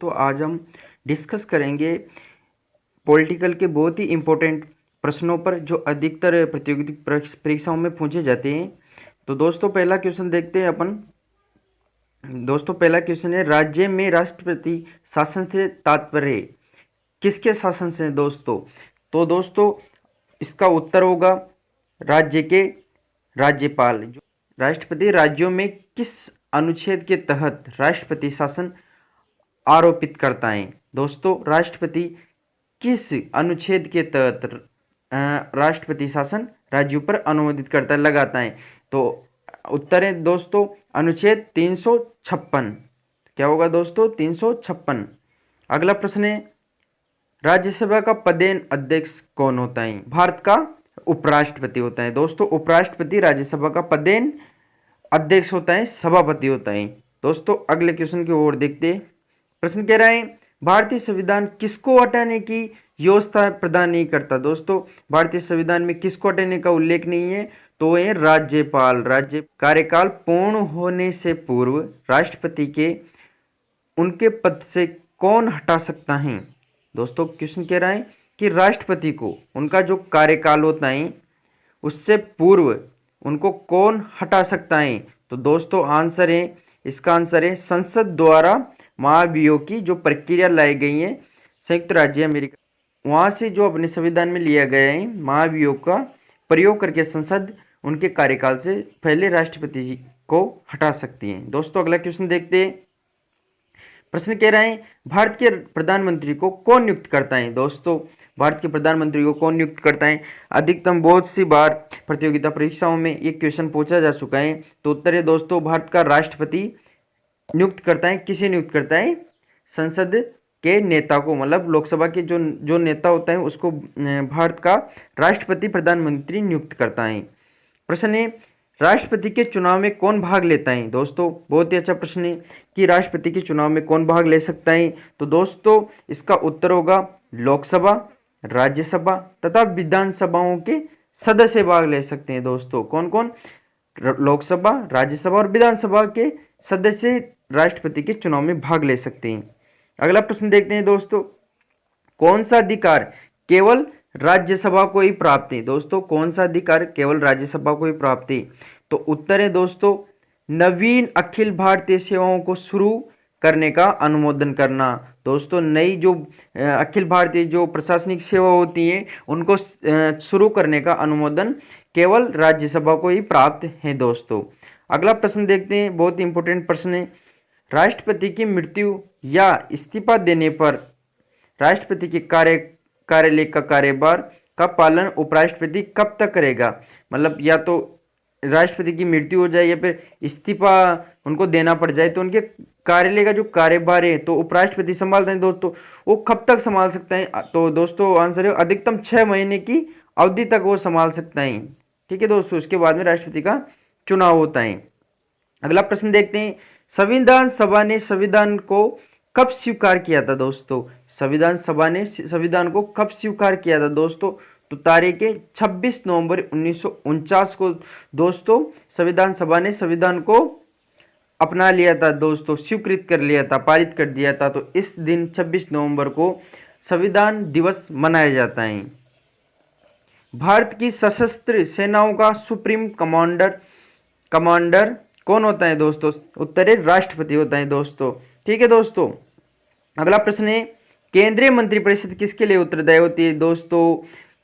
दोस्तों आज हम डिस्कस करेंगे पॉलिटिकल के बहुत ही इम्पोर्टेंट प्रश्नों पर जो अधिकतर प्रतियोगिता परीक्षाओं में पूछे जाते हैं। तो दोस्तों पहला क्वेश्चन देखते हैं अपन। दोस्तों पहला क्वेश्चन है, राज्य में राष्ट्रपति शासन से तात्पर्य किसके शासन से दोस्तों? तो दोस्तों इसका उत्तर होगा राज्य के राज्यपाल। राष्ट्रपति राज्यों में किस अनुच्छेद के तहत राष्ट्रपति शासन आरोपित करता है? दोस्तों राष्ट्रपति किस अनुच्छेद के तहत राष्ट्रपति शासन राज्यों पर अनुमोदित करता है, लगाता है? तो उत्तर है दोस्तों अनुच्छेद 356। क्या होगा दोस्तों? 356। अगला प्रश्न है, राज्यसभा का पदेन अध्यक्ष कौन होता है? भारत का उपराष्ट्रपति होता है दोस्तों। उपराष्ट्रपति राज्यसभा का पदेन अध्यक्ष होता है, सभापति होता है। दोस्तों अगले क्वेश्चन की ओर देखते हैं। प्रश्न कह रहा है, भारतीय संविधान किसको हटाने की व्यवस्था प्रदान नहीं करता? दोस्तों भारतीय संविधान में किसको हटाने का उल्लेख नहीं है? तो ये राज्यपाल। राज्य कार्यकाल पूर्ण होने से पूर्व राष्ट्रपति के उनके पद से कौन हटा सकता है? दोस्तों क्वेश्चन कह रहा है कि राष्ट्रपति को उनका जो कार्यकाल होता है उससे पूर्व उनको कौन हटा सकता है? तो दोस्तों आंसर है, इसका आंसर है संसद द्वारा महाभियोग की जो प्रक्रिया लाई गई है संयुक्त राज्य अमेरिका, वहाँ से जो अपने संविधान में लिया गया है महाभियोग का प्रयोग करके संसद उनके कार्यकाल से पहले राष्ट्रपति जी को हटा सकती है। दोस्तों अगला क्वेश्चन देखते हैं। प्रश्न कह रहा है, भारत के प्रधानमंत्री को कौन नियुक्त करता है? दोस्तों भारत के प्रधानमंत्री को कौन नियुक्त करता है? अधिकतम बहुत सी बार प्रतियोगिता परीक्षाओं में ये क्वेश्चन पूछा जा चुका है। तो उत्तर है दोस्तों भारत का राष्ट्रपति नियुक्त करता है। किसे नियुक्त करता है? संसद के नेता को, मतलब लोकसभा के जो नेता होता है उसको भारत का राष्ट्रपति प्रधानमंत्री नियुक्त करता है। प्रश्न है, राष्ट्रपति के चुनाव में कौन भाग लेता है? दोस्तों बहुत ही अच्छा प्रश्न है कि राष्ट्रपति के चुनाव में कौन भाग ले सकता है? तो दोस्तों इसका उत्तर होगा लोकसभा, राज्यसभा तथा विधानसभाओं के सदस्य भाग ले सकते हैं। दोस्तों कौन कौन? लोकसभा, राज्यसभा और विधानसभा के सदस्य राष्ट्रपति के चुनाव में भाग ले सकते हैं। अगला प्रश्न देखते हैं दोस्तों, कौन सा अधिकार केवल राज्यसभा को ही प्राप्त है? दोस्तों कौन सा अधिकार केवल राज्यसभा को ही प्राप्त है? तो उत्तर है दोस्तों नवीन अखिल भारतीय सेवाओं को शुरू करने का अनुमोदन करना। दोस्तों नई जो अखिल भारतीय जो प्रशासनिक सेवा होती है उनको शुरू करने का अनुमोदन केवल राज्यसभा को ही प्राप्त है। दोस्तों अगला प्रश्न देखते हैं, बहुत इंपॉर्टेंट प्रश्न है, राष्ट्रपति की मृत्यु या इस्तीफा देने पर राष्ट्रपति के कार्यालय का कार्यभार का पालन उपराष्ट्रपति कब तक करेगा? मतलब या तो राष्ट्रपति की मृत्यु हो जाए या फिर इस्तीफा उनको देना पड़ जाए तो उनके कार्यालय का जो कार्यभार है तो उपराष्ट्रपति संभालते हैं। दोस्तों वो कब तक संभाल सकता है? तो दोस्तों आंसर है अधिकतम 6 महीने की अवधि तक वो संभाल सकता है। ठीक है दोस्तों, उसके बाद में राष्ट्रपति का चुनाव होता है। अगला प्रश्न देखते हैं, संविधान सभा ने संविधान को कब स्वीकार किया था? दोस्तों संविधान सभा ने संविधान को कब स्वीकार किया था? दोस्तों तो तारीख है 26 नवंबर 1949 को दोस्तों संविधान सभा ने संविधान को अपना लिया था। दोस्तों स्वीकृत कर लिया था, पारित कर दिया था। तो इस दिन 26 नवंबर को संविधान दिवस मनाया जाता है। भारत की सशस्त्र सेनाओं का सुप्रीम कमांडर कौन होता है? दोस्तों उत्तर है राष्ट्रपति होता है। दोस्तों ठीक है दोस्तों, अगला प्रश्न है, केंद्रीय मंत्रिपरिषद किसके लिए उत्तरदायी होती है? दोस्तों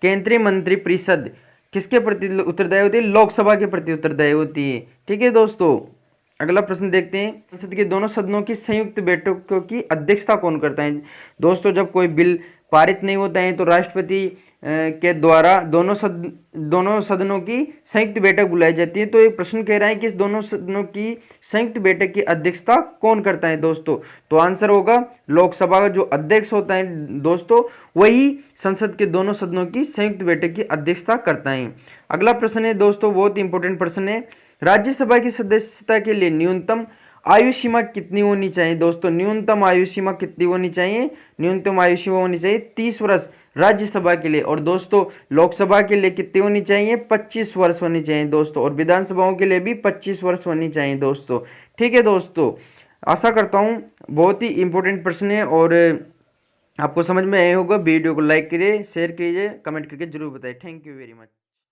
केंद्रीय मंत्रिपरिषद किसके प्रति उत्तरदायी होती है? लोकसभा के प्रति उत्तरदायी होती है। ठीक है दोस्तों, अगला प्रश्न देखते हैं, संसद के दोनों सदनों की संयुक्त बैठकों की अध्यक्षता कौन करता है? दोस्तों जब कोई बिल पारित नहीं होता है तो राष्ट्रपति के द्वारा दोनों सदनों की संयुक्त बैठक बुलाई जाती है। तो ये प्रश्न कह रहा है कि इस दोनों सदनों की संयुक्त बैठक की अध्यक्षता कौन करता है? दोस्तों तो आंसर होगा लोकसभा का जो अध्यक्ष होता है दोस्तों वही संसद के दोनों सदनों की संयुक्त बैठक की अध्यक्षता करता है। अगला प्रश्न है दोस्तों, बहुत इंपॉर्टेंट प्रश्न है, राज्यसभा की सदस्यता के लिए न्यूनतम आयु सीमा कितनी होनी चाहिए? दोस्तों न्यूनतम आयु सीमा कितनी होनी चाहिए? न्यूनतम आयु सीमा होनी चाहिए 30 वर्ष राज्यसभा के लिए। और दोस्तों लोकसभा के लिए कितनी होनी चाहिए? 25 वर्ष होनी चाहिए दोस्तों। और विधानसभाओं के लिए भी 25 वर्ष होनी चाहिए दोस्तों। ठीक है दोस्तों, आशा करता हूँ बहुत ही इम्पोर्टेंट प्रश्न है और आपको समझ में आया होगा। वीडियो को लाइक करिए, शेयर कीजिए, कमेंट करके जरूर बताइए। Thank you very much.